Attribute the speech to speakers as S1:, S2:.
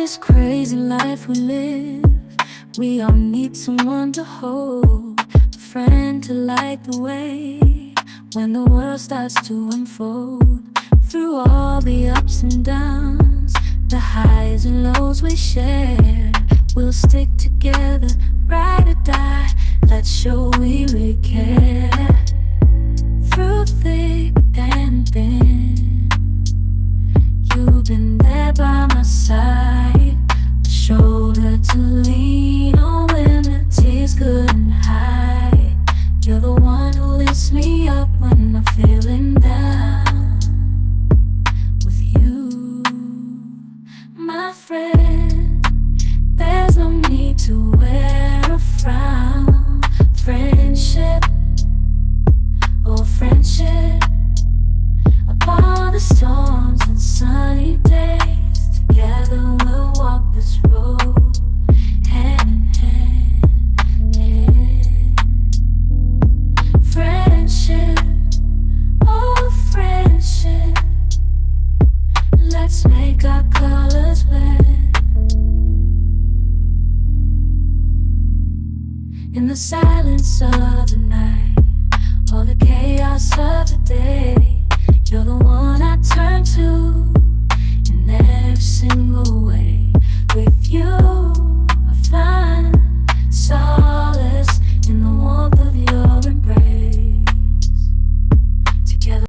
S1: this crazy life we live, we all need someone to hold, a friend to light the way when the world starts to unfold. Through all the ups and downs, the highs and lows we share, we'll stick together, ride or die. Let's show we really care. Through thick and thin, you've been there by my side, a shoulder to lean on when the tears couldn't hide. You're the one who lifts me up when I'm feeling down. With you, my friend, there's no need to wear a frown. Friendship, oh friendship, upon the storms and sunny days, together we'll walk this road, hand in hand, yeah. Friendship, oh friendship, let's make our colors blend. In the silence of the night, or the chaos of the day, you're the one I turn to in every single